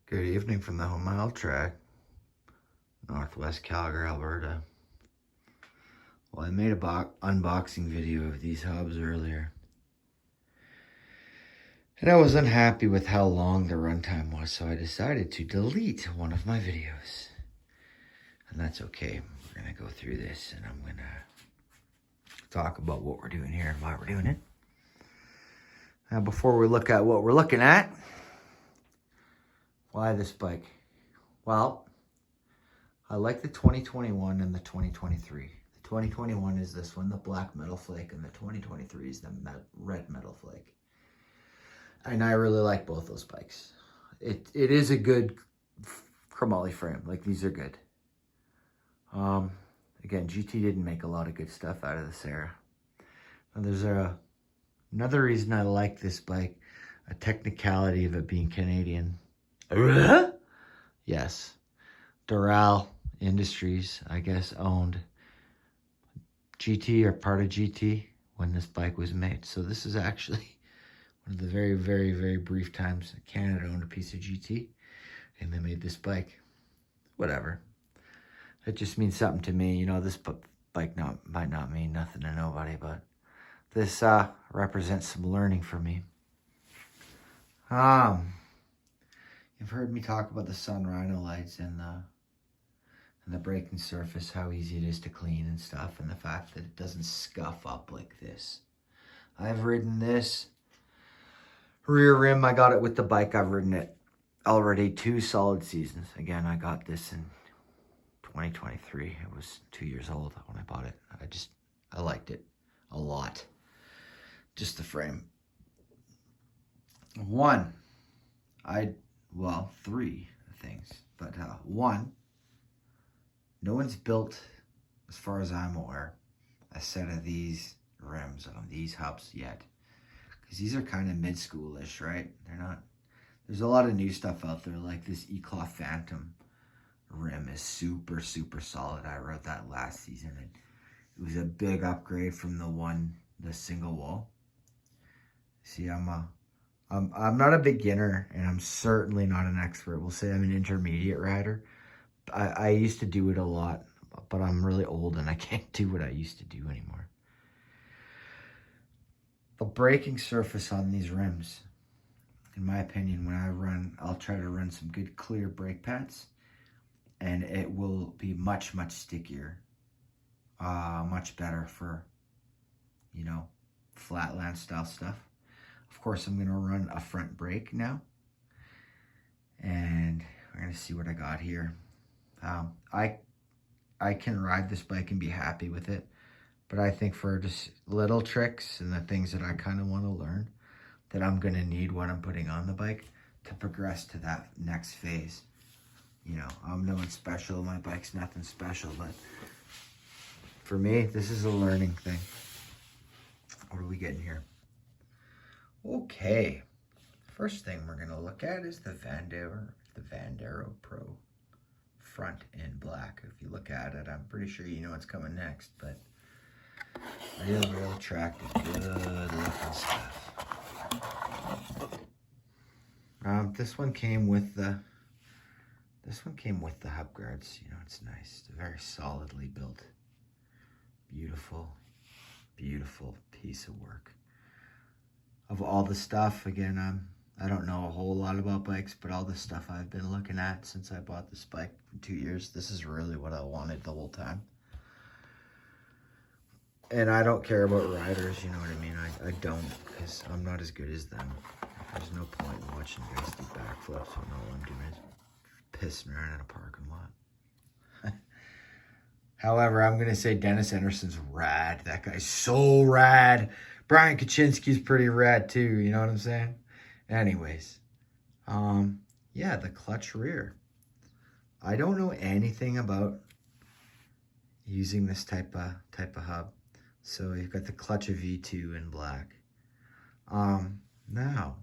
Good evening from the home mile track, Northwest Calgary, Alberta. Well, I made a unboxing video of these hubs earlier, and I was unhappy with how long the runtime was, so I decided to delete one of my videos. And that's okay. We're gonna go through this, and I'm gonna talk about what we're doing here and why we're doing it. Now, before we look at what we're looking at, why this bike? Well, I like the 2021 and the 2023. The 2021 is this one, the black metal flake, and the 2023 is the red metal flake. And I really like both those bikes. It is a good chromoly frame. Like, these are good. Again, GT didn't make a lot of good stuff out of this era. Now, there's another reason I like this bike, a technicality of it being Canadian. Yes. Doral Industries, I guess, owned GT or part of GT when this bike was made. So this is actually one of the very, very, very brief times Canada owned a piece of GT and they made this bike. Whatever. It just means something to me. You know, this bike might not mean nothing to nobody, but this represents some learning for me. You've heard me talk about the Sun Rhino lights and the braking surface, how easy it is to clean and stuff, and the fact that it doesn't scuff up like this. I've ridden this rear rim. I got it with the bike. I've ridden it already 2 solid seasons. Again, I got this in 2023. It was 2 years old when I bought it. I liked it a lot. Just the frame. 3 things. But 1, no one's built, as far as I'm aware, a set of these rims on these hubs yet. Because these are kind of mid-schoolish, right? They're not. There's a lot of new stuff out there, like this Eclaw Phantom rim is super, super solid. I rode that last season, and it was a big upgrade from the single wall. See, I'm not a beginner, and I'm certainly not an expert. We'll say I'm an intermediate rider. I used to do it a lot, but I'm really old and I can't do what I used to do anymore. The braking surface on these rims, in my opinion, when I run, I'll try to run some good clear brake pads, and it will be much, much stickier, much better for, you know, flatland style stuff. Of course, I'm going to run a front brake now, and we're going to see what I got here. I can ride this bike and be happy with it, but I think for just little tricks and the things that I kind of want to learn, that I'm going to need what I'm putting on the bike to progress to that next phase. You know, I'm no one special. My bike's nothing special, but for me, this is a learning thing. What are we getting here? Okay, first thing we're gonna look at is the Vandero Pro front in black. If you look at it, I'm pretty sure you know what's coming next, but real attractive, good looking stuff. This one came with the hub guards. You know, it's nice. It's a very solidly built, beautiful piece of work. Of all the stuff, again, I don't know a whole lot about bikes, but all the stuff I've been looking at since I bought this bike in 2 years, this is really what I wanted the whole time. And I don't care about riders, you know what I mean? I don't, because I'm not as good as them. There's no point in watching guys do backflips when all I'm doing is pissing around in a parking lot. However, I'm going to say Dennis Anderson's rad. That guy's so rad. Brian Kachinsky's pretty rad too, you know what I'm saying? Anyways, yeah, the clutch rear. I don't know anything about using this type of hub. So you've got the clutch of V2 in black. Now,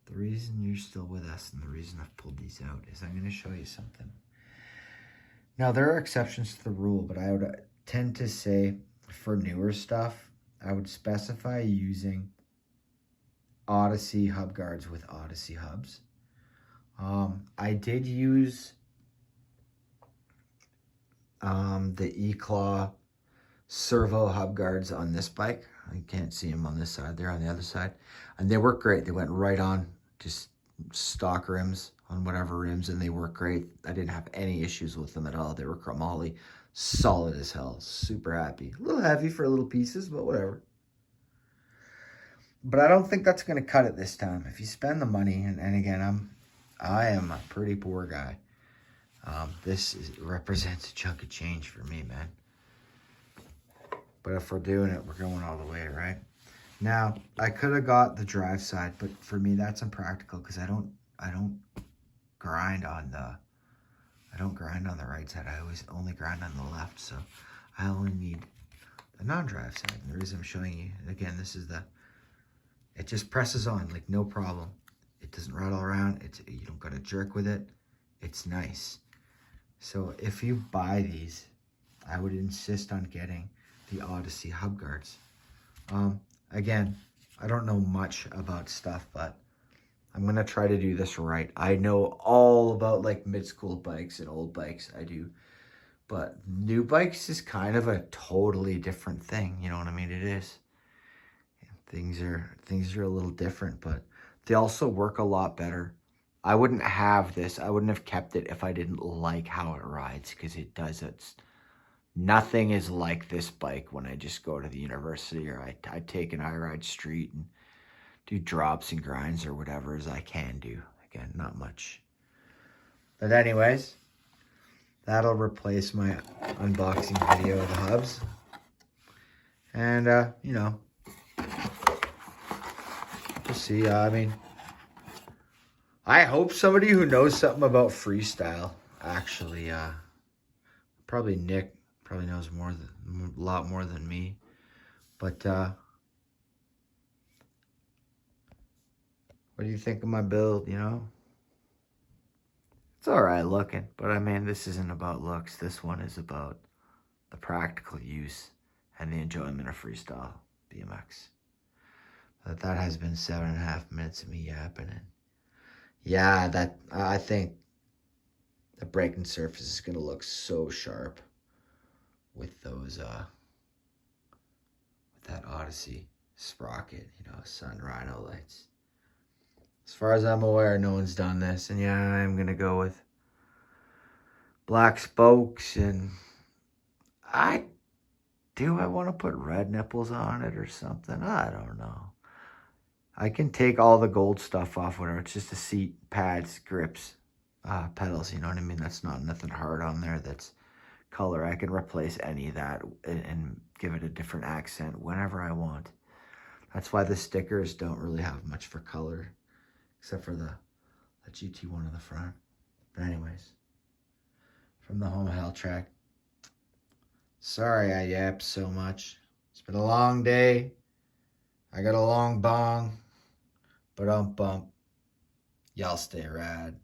the reason you're still with us and the reason I've pulled these out is I'm going to show you something. Now, there are exceptions to the rule, but I would tend to say for newer stuff, I would specify using Odyssey hub guards with Odyssey hubs. I did use the E-Claw servo hub guards on this bike. I can't see them on this side. They're on the other side. And they work great. They went right on just stock rims on whatever rims, and they work great. I didn't have any issues with them at all. They were chromoly, solid as hell. Super happy. A little heavy for little pieces, but whatever. But I don't think that's going to cut it this time. If you spend the money, and again, I am a pretty poor guy. Represents a chunk of change for me, man. But if we're doing it, we're going all the way, right? Now, I could have got the drive side, but for me, that's impractical because I don't grind on the right side. I always only grind on the left, so I only need the non-drive side. And the reason I'm showing you, again, this is it just presses on, like no problem. It doesn't rattle around. You don't got to jerk with it. It's nice. So if you buy these, I would insist on getting the Odyssey hub guards. Again, I don't know much about stuff, but I'm going to try to do this right. I know all about like mid-school bikes and old bikes, I do. But new bikes is kind of a totally different thing, you know what I mean? It is. Things are a little different, but they also work a lot better. I wouldn't have this. I wouldn't have kept it if I didn't like how it rides, because it does. Nothing is like this bike when I just go to the university or I take an iRide street and do drops and grinds or whatever as I can do. Again, not much. But anyways, that'll replace my unboxing video of the hubs. And, you know, we'll see. I mean, I hope somebody who knows something about freestyle actually, probably Nick probably knows a lot more than me, but what do you think of my build? You know, it's all right looking, but I mean, this isn't about looks. This one is about the practical use and the enjoyment of freestyle BMX. But that has been 7.5 minutes of me yapping, and yeah, I think the braking surface is gonna look so sharp with those with that Odyssey sprocket, you know, Sun Rhino lights. As far as I'm aware, no one's done this, and yeah, I'm gonna go with black spokes, and I want to put red nipples on it or something. I don't know. I can take all the gold stuff off, whatever. It's just the seat, pads, grips, pedals, you know what I mean? That's not nothing hard on there. That's color. I can replace any of that and give it a different accent whenever I want. That's why the stickers don't really have much for color, except for the GT1 on the front. But anyways, from the home hell track. Sorry I yapped so much. It's been a long day. I got a long bong. But bump. Y'all stay rad.